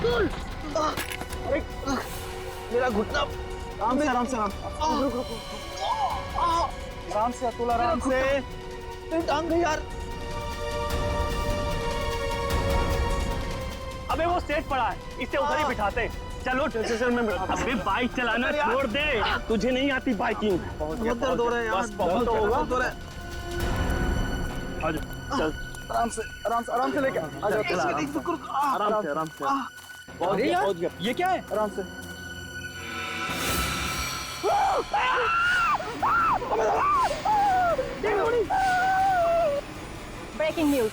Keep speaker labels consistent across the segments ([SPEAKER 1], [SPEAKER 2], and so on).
[SPEAKER 1] अरे मेरा घुटना।
[SPEAKER 2] आराम से आराम से रुक रुक आराम से अतुल, आराम से।
[SPEAKER 1] मेरी टांग गई यार।
[SPEAKER 3] अबे वो सेट पड़ा है, इसे उधर ही बिठाते। चलो स्टेशन में। अबे बाइक चलाना छोड़ दे, तुझे नहीं आती बाइकिंग।
[SPEAKER 1] बहुत दर्द हो रहा है यार।
[SPEAKER 3] बस बहुत होगा। चल
[SPEAKER 2] आराम से लेके आ जाओ।
[SPEAKER 3] आराम से।
[SPEAKER 2] अरे यार ये क्या है? आराम से।
[SPEAKER 4] ब्रेकिंग न्यूज,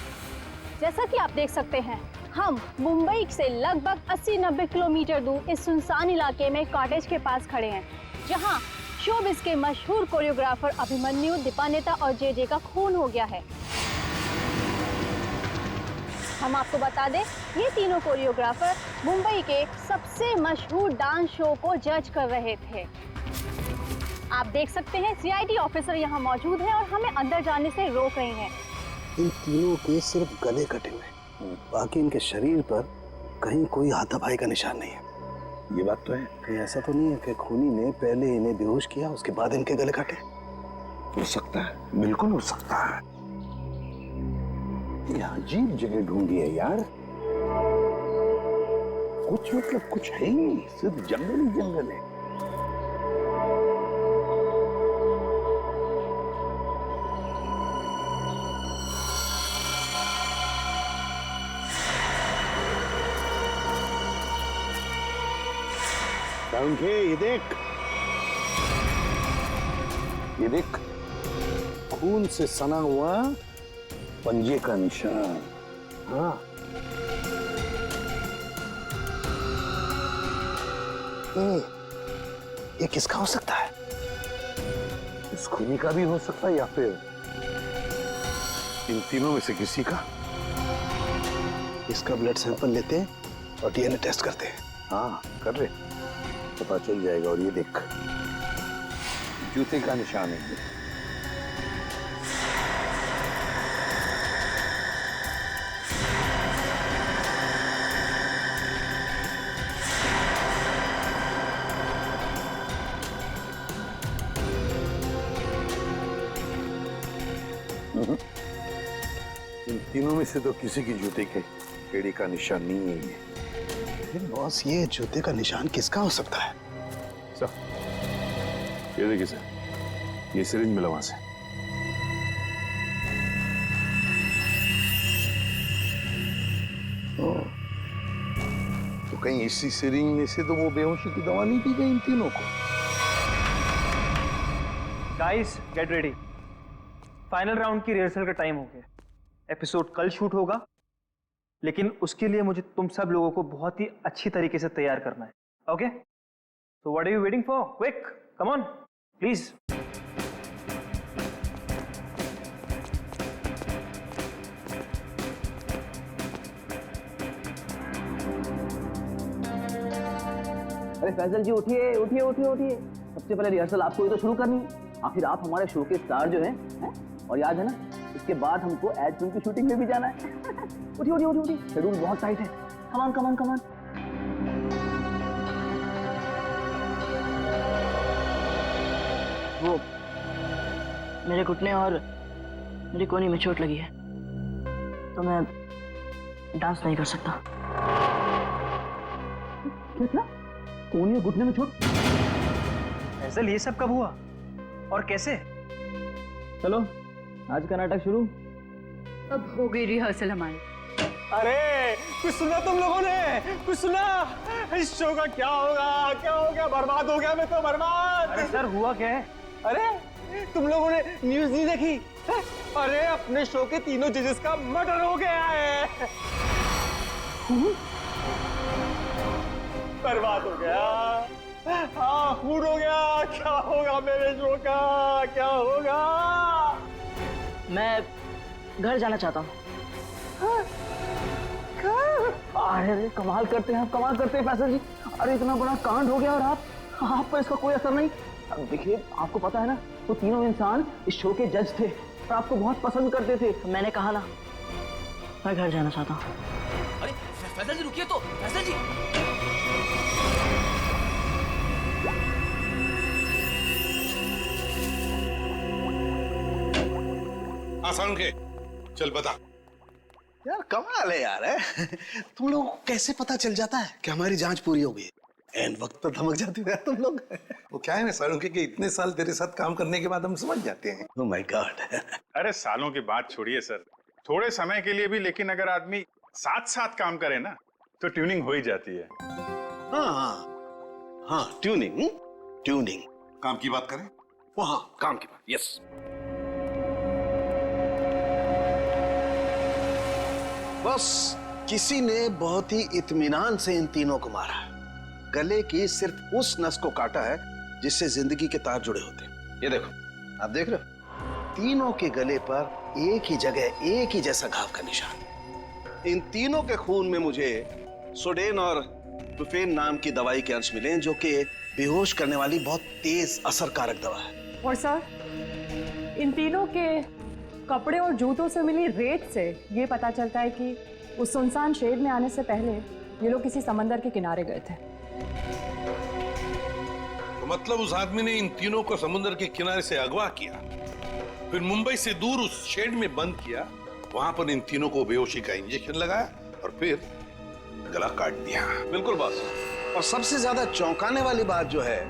[SPEAKER 4] जैसा कि आप देख सकते हैं, हम मुंबई से लगभग 80-90 किलोमीटर दूर इस सुनसान इलाके में कॉटेज के पास खड़े हैं, जहां शोबिस के मशहूर कोरियोग्राफर अभिमन्यु, दीपानेता और जे का खून हो गया है। हम आपको बता दें, ये तीनों कोरियोग्राफर मुंबई के सबसे मशहूर डांस शो को जज कर रहे थे। आप देख सकते हैं सीआईडी ऑफिसर यहाँ मौजूद हैं और हमें अंदर जाने से रोक रहे हैं।
[SPEAKER 5] इन तीनों के सिर्फ गले कटे हुए, बाकी इनके शरीर पर कहीं कोई हाथापाई का निशान नहीं है।
[SPEAKER 6] ये बात तो है।
[SPEAKER 5] कहीं ऐसा तो नहीं है कि खूनी ने पहले इन्हें बेहोश किया, उसके बाद इनके गले काटे?
[SPEAKER 6] हो सकता है, बिल्कुल हो सकता है। ये अजीब जगह ढूंढी है यार। कुछ मतलब कुछ है ही नहीं, सिर्फ जंगल ही जंगल है। ये देख खून से सना हुआ पंजे का निशान। हाँ,
[SPEAKER 5] ये किसका हो सकता है?
[SPEAKER 6] इस खूनी का भी हो सकता है या फिर इन तीनों में से किसी का।
[SPEAKER 5] इसका ब्लड सैंपल लेते हैं और डीएनए टेस्ट करते हैं।
[SPEAKER 6] हाँ कर ले, पता चल जाएगा। और ये देख जूते का निशान है। इन तीनों में से तो किसी की जूते के एड़ी का निशान नहीं है।
[SPEAKER 5] लेकिन बॉस, ये जूते का निशान किसका हो सकता है?
[SPEAKER 7] ये देखिए सर, ये सिरिंज मिला वहां से।
[SPEAKER 6] तो कहीं इसी सिरिंज में से तो वो बेहोशी की दवा नहीं दी गई इन तीनों को?
[SPEAKER 3] Guys get ready, final round की रिहर्सल का टाइम हो गया। एपिसोड कल शूट होगा, लेकिन उसके लिए मुझे तुम सब लोगों को बहुत ही अच्छी तरीके से तैयार करना है। Okay, so what are you waiting for? Quick, come on, please.
[SPEAKER 1] अरे फैजल जी उठिए उठिए उठिए उठिए। सबसे पहले रिहर्सल आपको ही तो शुरू करनी है। आखिर आप हमारे शो के स्टार जो हैं, और याद है ना, इसके बाद हमको एड फिल्म की शूटिंग में भी जाना है। उठिए उठिए उठिए उठिए, शेड्यूल बहुत टाइट है। Come on come on come on.
[SPEAKER 8] वो मेरे घुटने और मेरी कोहनी में चोट लगी है, तो मैं डांस नहीं कर सकता।
[SPEAKER 1] क्या क्या? कोहनी और घुटने में चोट?
[SPEAKER 3] फैजल, ये सब कब हुआ और कैसे?
[SPEAKER 1] चलो आज का नाटक शुरू।
[SPEAKER 9] अब हो गई रिहर्सल हमारी।
[SPEAKER 3] अरे कुछ सुना तुम लोगों ने? कुछ सुना? इस शो का क्या होगा? क्या हो गया? बर्बाद हो गया मैं तो, बर्बाद। अरे सर हुआ क्या है? अरे तुम लोगों ने न्यूज़ नहीं देखी? अरे अपने शो के तीनों जजेस का मर्डर हो गया है। बर्बाद हो गया। हाँ, खून हो गया। क्या होगा मेरे शो का? क्या होगा?
[SPEAKER 8] मैं घर जाना चाहता हूँ।
[SPEAKER 1] अरे कमाल करते हैं आप, कमाल करते हैं फैसल जी। अरे इतना बड़ा कांड हो गया और आप पर इसका कोई असर नहीं। देखिए, आपको पता है ना, वो तीनों इंसान इस शो के जज थे और आपको बहुत पसंद करते थे।
[SPEAKER 8] मैंने कहा ना, मैं घर जाना चाहता हूँ।
[SPEAKER 10] अरे फैजल जी रुकिए तो, फैजल जी।
[SPEAKER 6] आसान के चल बता।
[SPEAKER 5] यार कमाल है यार, है? तुम लोग को कैसे पता चल जाता है कि हमारी जांच पूरी हो गई? एंड वक्त पर धमक जाते हो यार तुम लोग।
[SPEAKER 6] वो क्या है ना सारुंखे कि इतने साल तेरे साथ काम करने के बाद हम समझ जाते हैं।
[SPEAKER 5] Oh my God.
[SPEAKER 7] अरे सालों की बात छोड़िए सर, थोड़े समय के लिए भी, लेकिन अगर आदमी साथ साथ काम करे ना तो ट्यूनिंग हो ही जाती है।
[SPEAKER 5] हाँ हाँ हाँ, ट्यूनिंग ट्यूनिंग।
[SPEAKER 6] काम की बात करें?
[SPEAKER 5] वो हाँ, काम की बात, यस। बस किसी ने बहुत ही इत्मीनान से इन तीनों को मारा। गले की सिर्फ उस नस को काटा है जिससे जिंदगी के तार जुड़े होते हैं। ये देखो, आप देख रहे हो, तीनों के गले पर एक ही जगह एक ही जैसा घाव का निशान। इन तीनों के खून में मुझे सोडेन और बुफेन नाम की दवाई के अंश मिले, जो कि बेहोश करने वाली बहुत तेज असरकारक दवा है।
[SPEAKER 10] और सर, इन तीनों के कपड़े और जूतों से मिली रेत से ये पता चलता है कि उस सुनसान शेड में आने से पहले ये लोग किसी समंदर के किनारे गए थे।
[SPEAKER 6] तो मतलब उस आदमी ने इन तीनों को समुद्र के किनारे से अगवा किया, फिर मुंबई से दूर उस शेड में बंद किया, वहां पर इन तीनों को बेहोशी का इंजेक्शन लगाया और फिर गला काट दिया।
[SPEAKER 5] बिल्कुल बॉस। और सबसे ज्यादा चौंकाने वाली बात जो है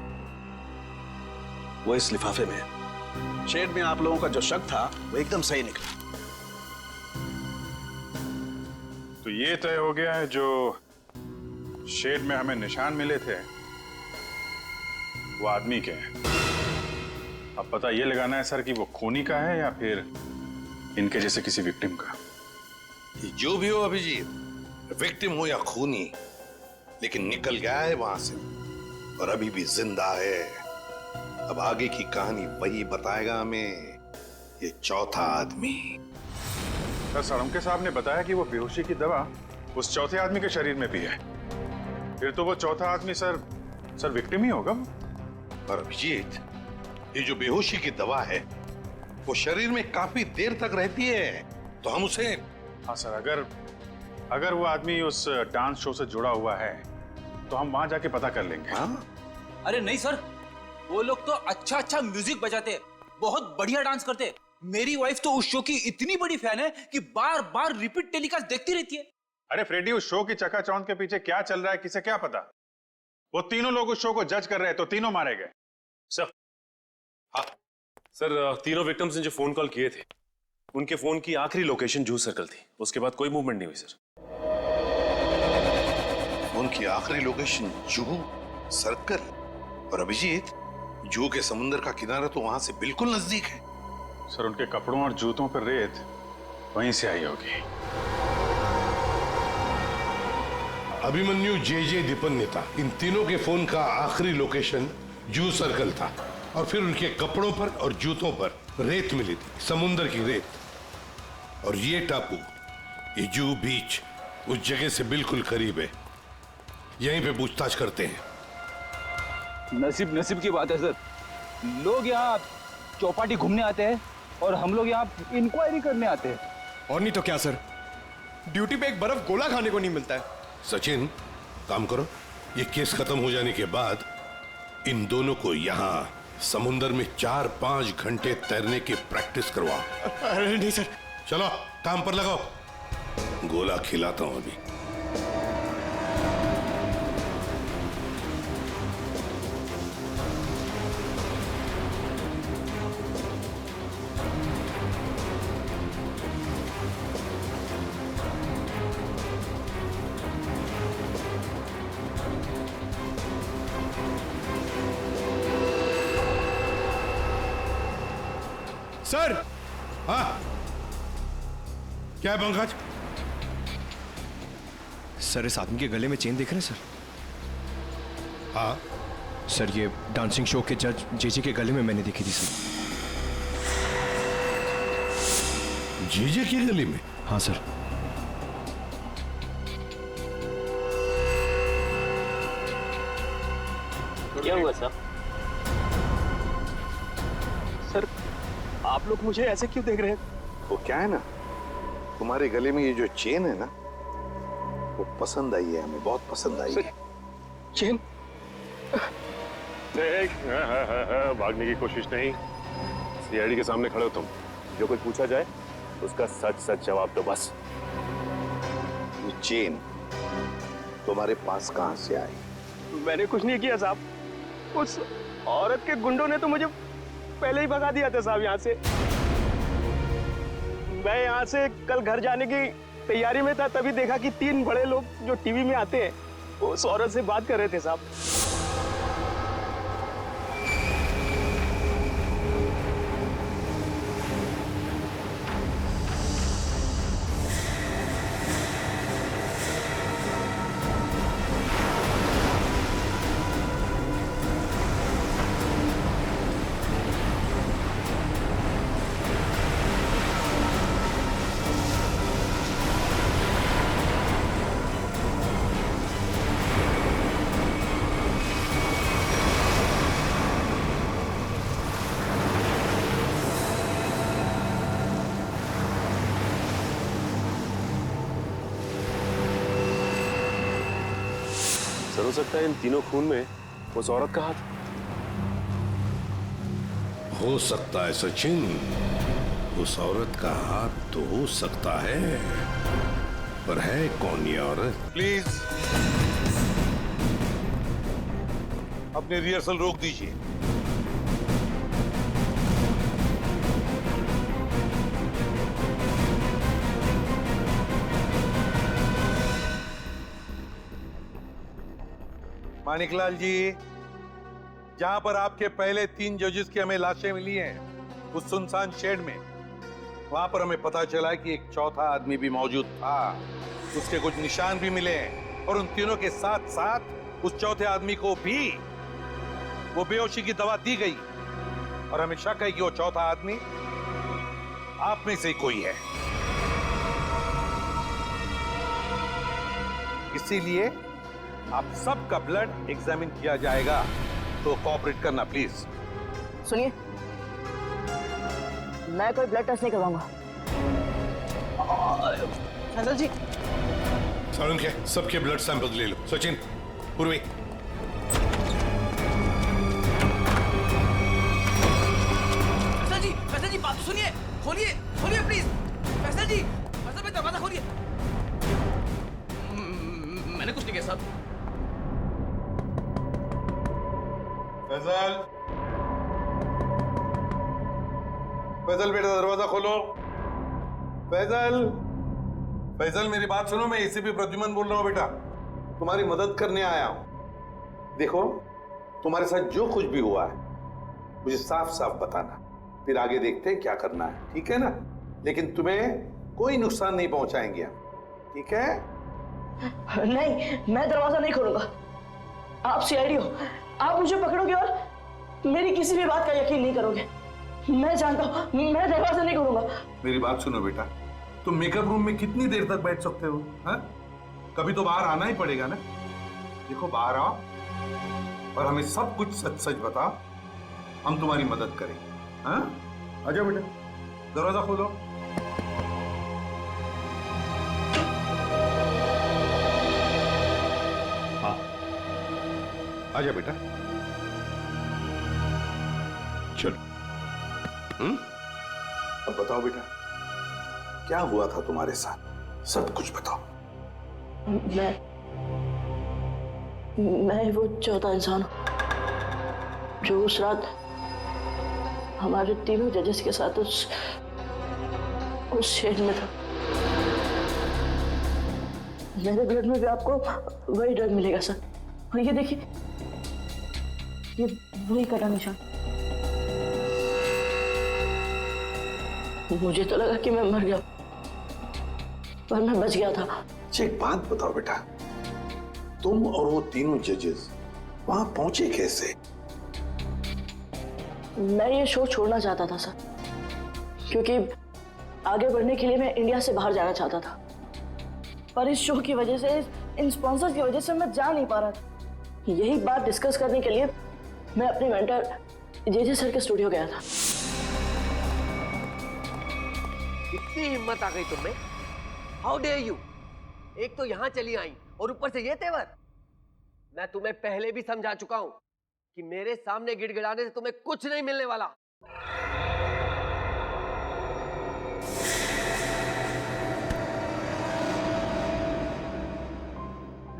[SPEAKER 5] वो इस लिफाफे में है। शेड में आप लोगों का जो शक था वो एकदम सही निकला।
[SPEAKER 7] तो ये तय हो गया है, जो शेड में हमें निशान मिले थे वो आदमी के हैं। अब पता ये लगाना है सर कि वो खूनी का है या फिर इनके जैसे किसी विक्टिम का।
[SPEAKER 6] जो भी हो अभिजीत, विक्टिम हो या खूनी, लेकिन निकल गया है वहां से और अभी भी जिंदा है। अब आगे की कहानी वही बताएगा हमें, ये चौथा आदमी।
[SPEAKER 7] सर साळुंखे साहब ने बताया कि वो बेहोशी की दवा उस चौथे आदमी के शरीर में भी है। फिर तो वो चौथा आदमी सर विक्टिम ही होगा।
[SPEAKER 6] और अभिजीत, ये जो बेहोशी की दवा है वो शरीर में काफी देर तक रहती है, तो हम उसे।
[SPEAKER 7] हाँ सर, अगर वो आदमी उस डांस शो से जुड़ा हुआ है तो हम वहां जाके पता कर लेंगे।
[SPEAKER 6] हाँ?
[SPEAKER 11] अरे नहीं सर, वो लोग तो अच्छा म्यूजिक बजाते, बहुत बढ़िया डांस करते। मेरी वाइफ तो उस शो की इतनी बड़ी फैन है कि बार बार रिपीट टेलीकास्ट देखती रहती है।
[SPEAKER 7] अरे फ्रेडी, उस शो की चकाचौंध के पीछे क्या चल रहा है किसे क्या पता। वो तीनों लोग उस शो को जज कर रहे हैं तो तीनों मारे गए।
[SPEAKER 12] सर, हाँ सर, तीनों विक्टिम्स ने जो फोन कॉल किए थे उनके फोन की आखिरी लोकेशन जूह सर्कल थी। उसके बाद कोई मूवमेंट नहीं हुई सर।
[SPEAKER 6] उनकी आखिरी लोकेशन जूह सर्कल? और अभिजीत, जूह के समुद्र का किनारा तो वहां से बिल्कुल नजदीक है।
[SPEAKER 7] सर, उनके कपड़ों और जूतों पर रेत वहीं से आई होगी।
[SPEAKER 6] अभिमन्यु जे दीपन्नेता, इन तीनों के फोन का आखिरी लोकेशन जूह सर्कल था और फिर उनके कपड़ों पर और जूतों पर रेत मिली थी, समुद्र की रेत। और ये टापू, ये जूह बीच, उस जगह से बिल्कुल करीब है। यहीं पे पूछताछ करते हैं।
[SPEAKER 2] नसीब की बात है सर, लोग यहाँ चौपाटी घूमने आते हैं और हम लोग यहाँ इंक्वायरी करने आते हैं।
[SPEAKER 3] और नहीं तो क्या सर, ड्यूटी पे एक बर्फ गोला खाने को नहीं मिलता है।
[SPEAKER 6] सचिन, काम करो, ये केस खत्म हो जाने के बाद इन दोनों को यहाँ समुंदर में 4-5 घंटे तैरने की प्रैक्टिस करवाओ।
[SPEAKER 3] अरे नहीं सर।
[SPEAKER 6] चलो काम पर लगाओ, गोला खिलाता हूं अभी।
[SPEAKER 3] सर।
[SPEAKER 6] हाँ, क्या है पंकज?
[SPEAKER 3] सर, इस आदमी के गले में चेन देख रहे हैं सर?
[SPEAKER 6] हाँ
[SPEAKER 3] सर, ये डांसिंग शो के जज जेजे के गले में मैंने देखी थी सर।
[SPEAKER 6] जेजे के गले में?
[SPEAKER 3] हाँ सर।
[SPEAKER 2] क्या हुआ सर? सर, आप लोग मुझे ऐसे क्यों देख रहे हैं?
[SPEAKER 6] वो क्या है ना, तुम्हारे गले में ये जो चेन है ना, वो पसंद आई है हमें, बहुत पसंद आई है।
[SPEAKER 2] चेन?
[SPEAKER 12] भागने की कोशिश नहीं, सीआईडी के सामने खड़े हो तुम। जो कुछ पूछा जाए उसका सच सच जवाब दो बस।
[SPEAKER 5] ये चेन तुम्हारे पास कहां से आई?
[SPEAKER 3] मैंने कुछ नहीं किया साहब, उस औरत के गुंडों ने तो मुझे पहले ही भगा दिया था साहब यहाँ से। मैं यहाँ से कल घर जाने की तैयारी में था, तभी देखा कि 3 बड़े लोग जो टीवी में आते हैं वो उस औरत से बात कर रहे थे साहब।
[SPEAKER 12] सर, हो सकता है इन तीनों खून में उस औरत का हाथ।
[SPEAKER 6] हो सकता है सचिन, उस औरत का हाथ तो हो सकता है, पर है कौन ये औरत? प्लीज अपने रिहर्सल रोक दीजिए। मानिकलाल जी, जहां पर आपके पहले 3 जजेस की हमें लाशें मिली हैं, उस सुनसान शेड में, वहां पर हमें पता चला कि एक चौथा आदमी भी मौजूद था। उसके कुछ निशान भी मिले हैं और उन तीनों के साथ साथ उस चौथे आदमी को भी वो बेहोशी की दवा दी गई और हमें शक है कि वो चौथा आदमी आप में से कोई है। इसीलिए आप सबका ब्लड एग्जामिन किया जाएगा, तो कोऑपरेट करना प्लीज।
[SPEAKER 8] सुनिए, मैं कोई ब्लड टेस्ट नहीं करवाऊंगा। फैजल जी,
[SPEAKER 6] सर उनके सबके ब्लड सैंपल ले लो। सचिन, पूर्वी।
[SPEAKER 11] फैसल जी बात तो सुनिए, खोलिए खोलिए प्लीज। फैसल जी, फैसल भाई दरवाजा खोलिए। मैंने कुछ नहीं किया साहब।
[SPEAKER 6] फैजल, फैजल बेटा दरवाजा खोलो। फैजल, फैजल मेरी बात सुनो, मैं एसीपी प्रद्युमन बोल रहा हूँ बेटा, तुम्हारी मदद करने आया हूं। देखो, तुम्हारे साथ जो कुछ भी हुआ है मुझे साफ साफ बताना, फिर आगे देखते हैं क्या करना है, ठीक है ना? लेकिन तुम्हें कोई नुकसान नहीं पहुंचाएंगे हम, ठीक है?
[SPEAKER 8] नहीं, मैं दरवाजा नहीं खोलूंगा। आप सीआईडी हो, आप मुझे पकड़ोगे और मेरी किसी भी बात का यकीन नहीं करोगे। मैं जानता हूं, मैं दरवाजा नहीं खोलूंगा।
[SPEAKER 6] मेरी बात सुनो बेटा, तुम मेकअप रूम में कितनी देर तक बैठ सकते हो? हाँ? कभी तो बाहर आना ही पड़ेगा ना। देखो, बाहर आओ और हमें सब कुछ सच सच बताओ, हम तुम्हारी मदद करेंगे। हाँ? आ जाओ बेटा, दरवाजा खोलो। हाँ, आ जाओ बेटा, चलो। अब बताओ बेटा, क्या हुआ था तुम्हारे साथ? सब कुछ बताओ।
[SPEAKER 8] मैं वो चौथा इंसान हूं जो उस रात हमारे तीनों जजेस के साथ उस शेड में था। मेरे ब्लड में भी आपको वही ड्रग मिलेगा सर। और ये देखिए, ये वही कटा निशान। मुझे तो लगा कि मैं मर गया, पर मैं बच गया था।
[SPEAKER 5] अच्छा, एक बात बताओ बेटा, तुम और वो तीनों जजेस वहां पहुंचे कैसे?
[SPEAKER 8] मैं ये शो छोड़ना चाहता था सर, क्योंकि आगे बढ़ने के लिए मैं इंडिया से बाहर जाना चाहता था, पर इस शो की वजह से, इन स्पॉन्सर्स की वजह से मैं जा नहीं पा रहा था। यही बात डिस्कस करने के लिए मैं अपने मेंटर जेजे सर के स्टूडियो गया था।
[SPEAKER 13] इतनी हिम्मत आ गई तुम्हें? How dare you! एक तो यहां चली आई और ऊपर से ये तेवर। मैं तुम्हें पहले भी समझा चुका हूं कि मेरे सामने गिड़गिड़ाने से तुम्हें कुछ नहीं मिलने वाला।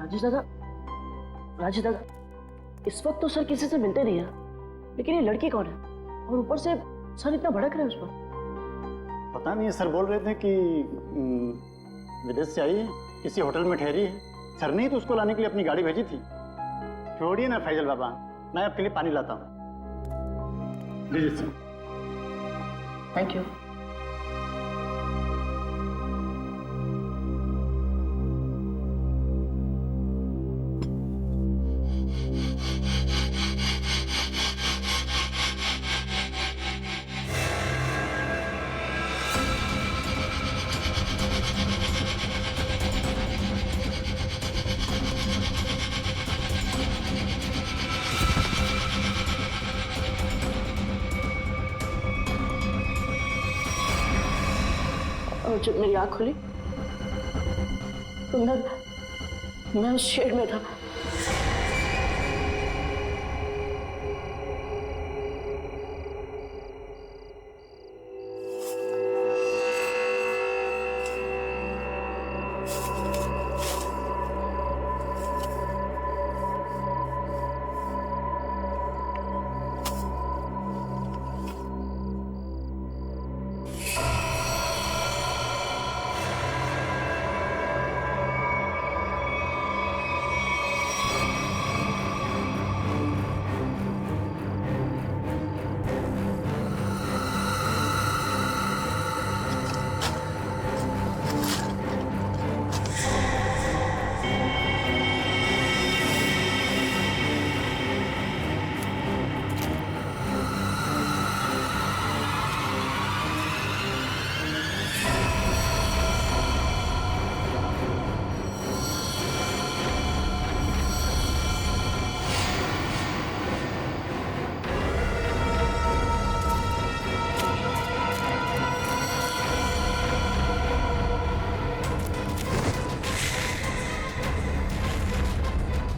[SPEAKER 8] राजेश दादा, इस वक्त तो सर किसी से मिलते नहीं है, लेकिन ये लड़की कौन है? और ऊपर से सर इतना भड़क रहे हैं उस पर।
[SPEAKER 3] पता नहीं, सर बोल रहे थे कि विदेश से आई है, किसी होटल में ठहरी है। सर ने ही तो उसको लाने के लिए अपनी गाड़ी भेजी थी। छोड़िए ना फैजल बाबा, मैं आपके लिए पानी लाता हूँ। लीजिए सर।
[SPEAKER 8] Thank you. और जब मेरी आँख खुली तो मैं उस शेड में था।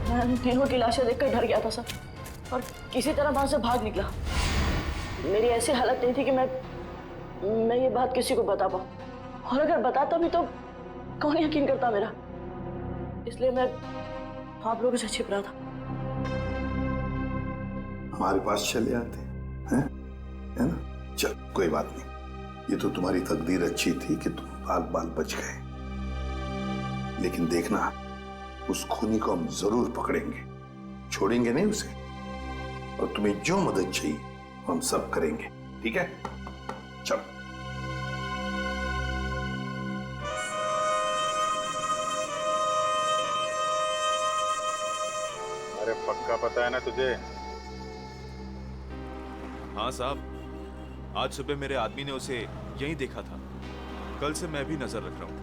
[SPEAKER 8] मैं तीनों की लाशें देखकर डर गया था सर, और किसी तरह वहां से भाग निकला। मेरी ऐसी हालत नहीं थी कि मैं ये बात किसी को बता पाऊं, और अगर बताता भी तो कौन यकीन करता मेरा। इसलिए मैं आप लोगों से छिप रहा था।
[SPEAKER 5] हमारे पास चले आते हैं, है ना? चल, कोई बात नहीं। ये तो तुम्हारी तकदीर अच्छी थी कि तुम बाल बाल बच गए। लेकिन देखना, उस खूनी को हम जरूर पकड़ेंगे, छोड़ेंगे नहीं उसे। और तुम्हें जो मदद चाहिए हम सब करेंगे, ठीक है? चलो।
[SPEAKER 7] अरे पक्का पता है ना तुझे?
[SPEAKER 14] हाँ साहब, आज सुबह मेरे आदमी ने उसे यहीं देखा था। कल से मैं भी नजर रख रहा हूँ,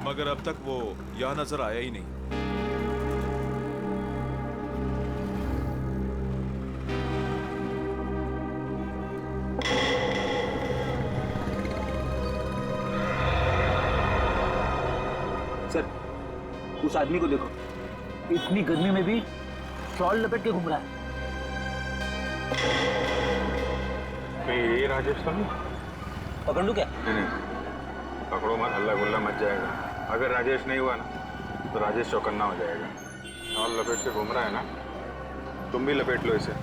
[SPEAKER 14] मगर अब तक वो यहाँ नजर आया ही नहीं।
[SPEAKER 1] सर, उस आदमी को देखो, इतनी गर्मी में भी शॉल लपेट के घूम रहा है।
[SPEAKER 7] ये राजेश तो नहीं?
[SPEAKER 1] पकड़ लूं क्या?
[SPEAKER 7] नहीं, पकड़ो मत, हल्ला गुल्ला मच जाएगा। अगर राजेश नहीं हुआ ना तो राजेश चौकन्ना हो जाएगा। शॉल लपेट के घूम रहा है ना, तुम भी लपेट लो इसे।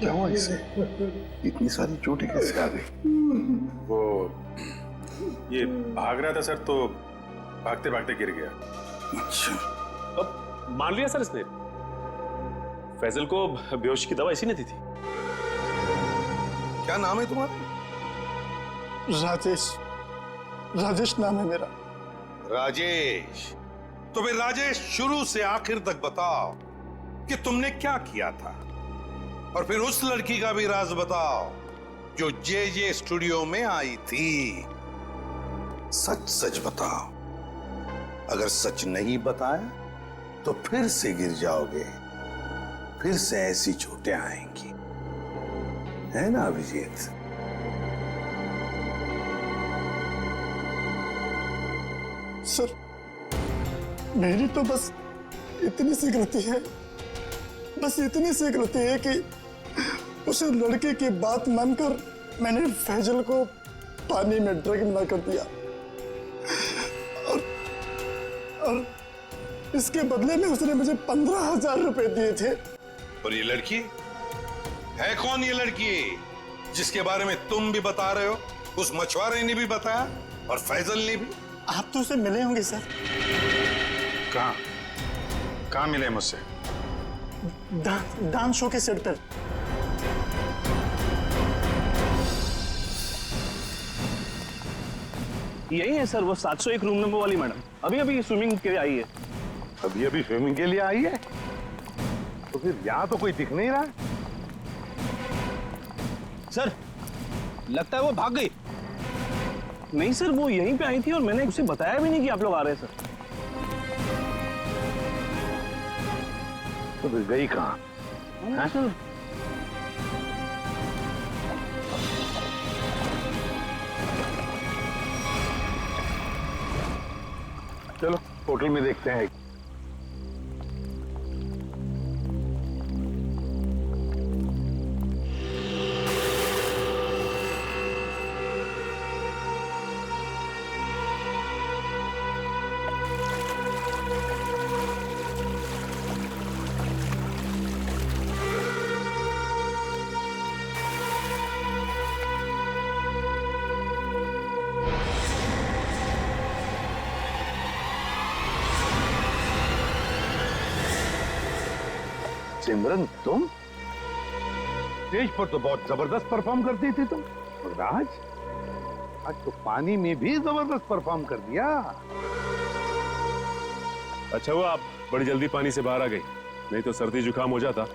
[SPEAKER 5] क्या हुआ इसे? इतनी सारी चोटें कैसे आ गई?
[SPEAKER 7] वो ये भाग रहा था सर, तो भागते भागते गिर गया।
[SPEAKER 5] अच्छा,
[SPEAKER 7] अब
[SPEAKER 12] मान लिया सर इसने। फैजल को बेहोशी की दवा इसी ने दी थी।
[SPEAKER 5] क्या नाम है तुम्हारा?
[SPEAKER 3] राजेश। राजेश नाम है मेरा।
[SPEAKER 6] राजेश। तो फिर राजेश शुरू से आखिर तक बताओ कि तुमने क्या किया था, और फिर उस लड़की का भी राज बताओ जो जे स्टूडियो में आई थी। सच सच बताओ। अगर सच नहीं बताया तो फिर से गिर जाओगे, फिर से ऐसी चोटें आएंगी, है ना अभिजीत?
[SPEAKER 3] सर, मेरी तो बस इतनी सी गलती है, बस इतनी सी गलती है कि उस लड़के की बात मानकर मैंने फैजल को पानी में ड्रग मिला कर दिया, और इसके बदले में उसने मुझे 15,000 रुपए दिए थे।
[SPEAKER 6] और ये लड़की है कौन? ये लड़की जिसके बारे में तुम भी बता रहे हो, उस मछुआरे ने भी बताया और फैजल ने भी।
[SPEAKER 3] आप तो उसे मिले होंगे सर।
[SPEAKER 7] कहाँ मिले मुझसे?
[SPEAKER 3] डांस शो के सेट पर।
[SPEAKER 2] यही है सर वो 701 रूम नंबर वाली मैडम, अभी अभी स्विमिंग के लिए आई है।
[SPEAKER 6] अभी अभी स्विमिंग के लिए आई है? तो फिर यहां तो कोई दिख नहीं रहा।
[SPEAKER 2] सर लगता है वो भाग गई। नहीं सर, वो यहीं पे आई थी और मैंने उसे बताया भी नहीं कि आप लोग आ रहे हैं सर।
[SPEAKER 6] तो फिर गई कहाँ?
[SPEAKER 2] सर
[SPEAKER 6] चलो होटल में देखते हैं। सिमरन, तुम स्टेज पर तो बहुत जबरदस्त परफॉर्म करती थी तुम, और आज तो पानी में भी जबरदस्त परफॉर्म कर दिया।
[SPEAKER 12] अच्छा हुआ आप बड़ी जल्दी पानी से बाहर आ गई, नहीं तो सर्दी जुकाम हो जाता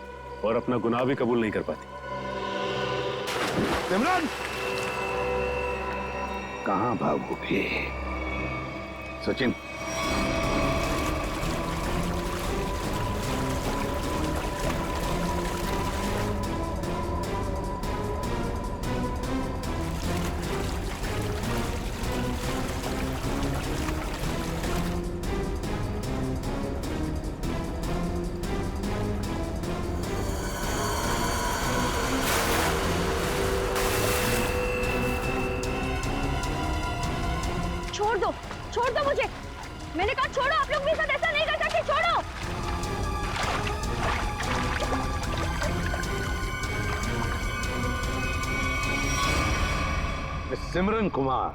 [SPEAKER 12] और अपना गुनाह भी कबूल नहीं कर पाती।
[SPEAKER 6] सिमरन, कहां भागोगे? सचिन,
[SPEAKER 4] छोड़ दो मुझे। मैंने कहा छोड़ो, आप लोग मेरे साथ ऐसा नहीं कर सकते, छोड़ो।
[SPEAKER 6] सिमरन कुमार,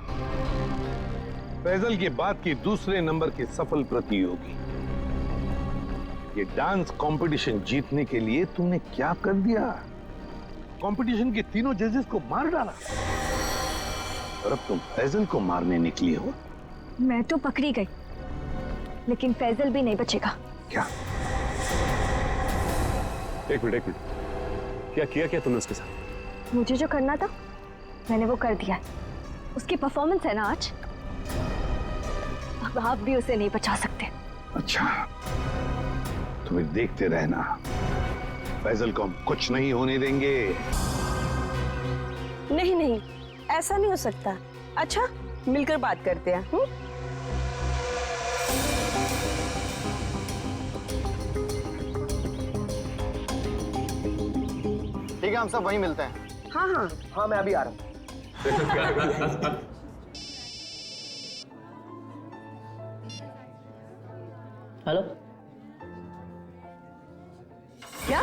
[SPEAKER 6] फैजल की बात की दूसरे नंबर की सफल प्रतियोगी। ये डांस कंपटीशन जीतने के लिए तुमने क्या कर दिया? कंपटीशन के तीनों जजेस को मार डाला, और अब तुम फैजल को मारने निकली हो।
[SPEAKER 4] मैं तो पकड़ी गई, लेकिन फैजल भी नहीं बचेगा।
[SPEAKER 6] क्या?
[SPEAKER 12] एक मिनट, क्या किया तुमने उसके साथ?
[SPEAKER 4] मुझे जो करना था मैंने वो कर दिया। उसकी परफॉर्मेंस है ना आज, अब आप भी उसे नहीं बचा सकते।
[SPEAKER 6] अच्छा, तुम्हें देखते रहना, फैजल को हम कुछ नहीं होने देंगे।
[SPEAKER 15] नहीं नहीं, ऐसा नहीं हो सकता। अच्छा, मिलकर बात करते हैं।
[SPEAKER 1] ठीक है, हम सब वहीं मिलते हैं।
[SPEAKER 15] हाँ हाँ
[SPEAKER 1] हाँ, मैं अभी आ रहा हूँ।
[SPEAKER 8] हेलो, क्या?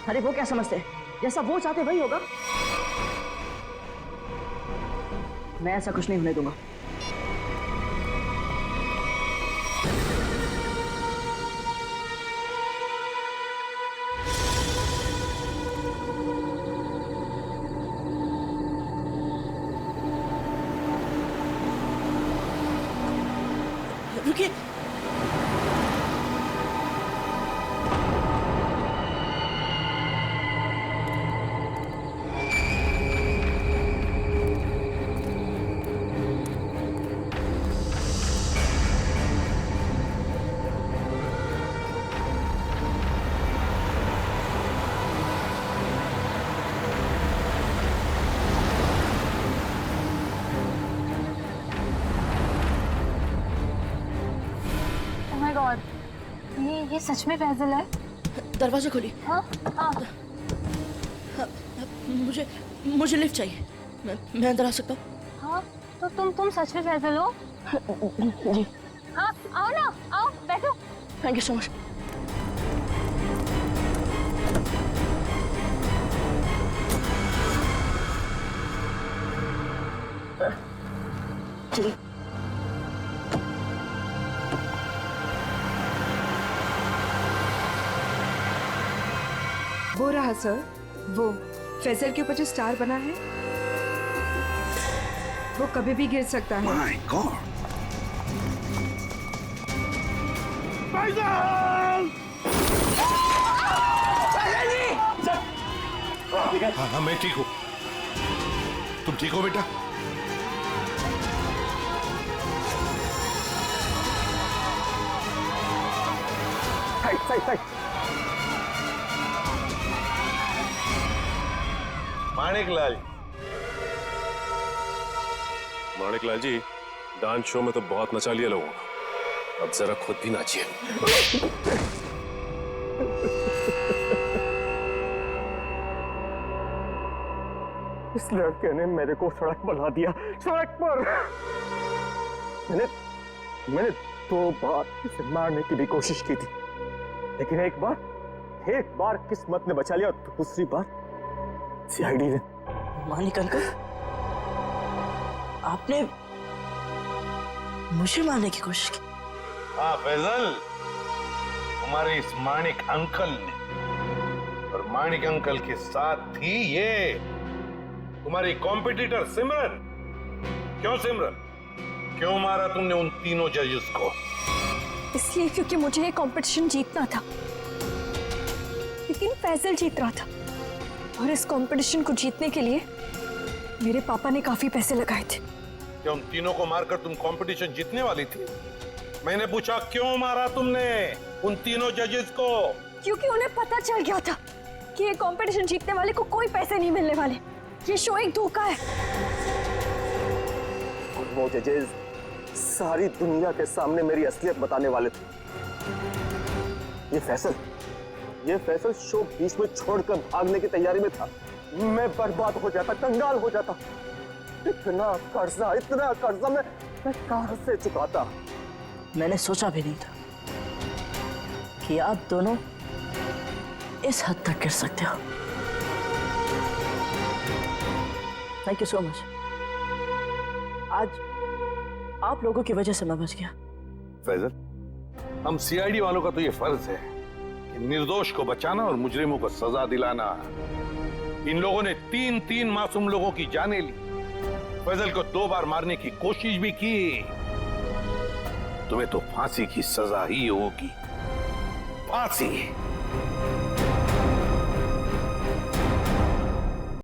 [SPEAKER 8] अरे वो क्या समझते हैं, जैसा वो चाहते वही होगा। मैं ऐसा कुछ नहीं होने दूंगा।
[SPEAKER 4] ये सच में फैजल है?
[SPEAKER 8] दरवाजा खोलिए।
[SPEAKER 4] हाँ हाँ।
[SPEAKER 8] मुझे लिफ्ट चाहिए। मैं अंदर आ सकता हूँ?
[SPEAKER 4] हाँ तो तुम सच में फैजल हो?
[SPEAKER 8] जी।
[SPEAKER 4] हाँ आओ ना, आओ बैठो।
[SPEAKER 8] Thank you so much. चलिए।
[SPEAKER 9] वो रहा सर, वो फैजल के ऊपर जो स्टार बना है, वो कभी भी गिर सकता है।
[SPEAKER 5] My God! हाँ, मैं ठीक हूँ। तुम ठीक हो बेटा?
[SPEAKER 12] माणिकलाल जी, डांस शो में तो बहुत नचा लिया लोगों को, अब जरा खुद भी नाचिए।
[SPEAKER 3] इस लड़के ने मेरे को सड़क बना दिया, सड़क पर। मैंने 2 बार इसे मारने की भी कोशिश की थी, लेकिन एक बार किस्मत ने बचा लिया, दूसरी बार सीआईडी ने।
[SPEAKER 8] मानिक अंकल, आपने मुझे मारने की कोशिश की?
[SPEAKER 6] हाँ फैजल, हमारे इस माणिक अंकल ने, और माणिक अंकल के साथ थी ये तुम्हारी कॉम्पिटिटर सिमरन। क्यों सिमरन, क्यों मारा तुमने उन तीनों जजेस को?
[SPEAKER 16] इसलिए क्योंकि मुझे ये कंपटीशन जीतना था, लेकिन फैजल जीत रहा था, और इस कंपटीशन को जीतने के लिए मेरे पापा ने काफी पैसे लगाए थे।
[SPEAKER 6] क्या उन तीनों को मारकर तुम कंपटीशन जीतने वाली थी? मैंने पूछा क्यों मारा तुमने उन तीनों जजेस को?
[SPEAKER 16] क्योंकि उन्हें पता चल गया था कि ये कंपटीशन जीतने वाले को कोई पैसे नहीं मिलने वाले, ये शो एक धोखा है।
[SPEAKER 3] और वो जजेस सारी दुनिया के सामने मेरी असलियत बताने वाले थे। ये फैसल शो बीच में छोड़कर भागने की तैयारी में था। मैं बर्बाद हो जाता, कंगाल हो जाता। इतना कर्जा मैं कहां से चुकाता?
[SPEAKER 8] मैंने सोचा भी नहीं था कि आप दोनों इस हद तक गिर सकते हो। Thank you so much. आज आप लोगों की वजह से मैं बच गया।
[SPEAKER 6] फैजल, हम सीआईडी वालों का तो ये फर्ज है कि निर्दोष को बचाना और मुजरिमों को सजा दिलाना। इन लोगों ने 3 मासूम लोगों की जानें ली, फैजल को 2 बार मारने की कोशिश भी की। तुम्हें तो फांसी की सजा ही होगी, फांसी।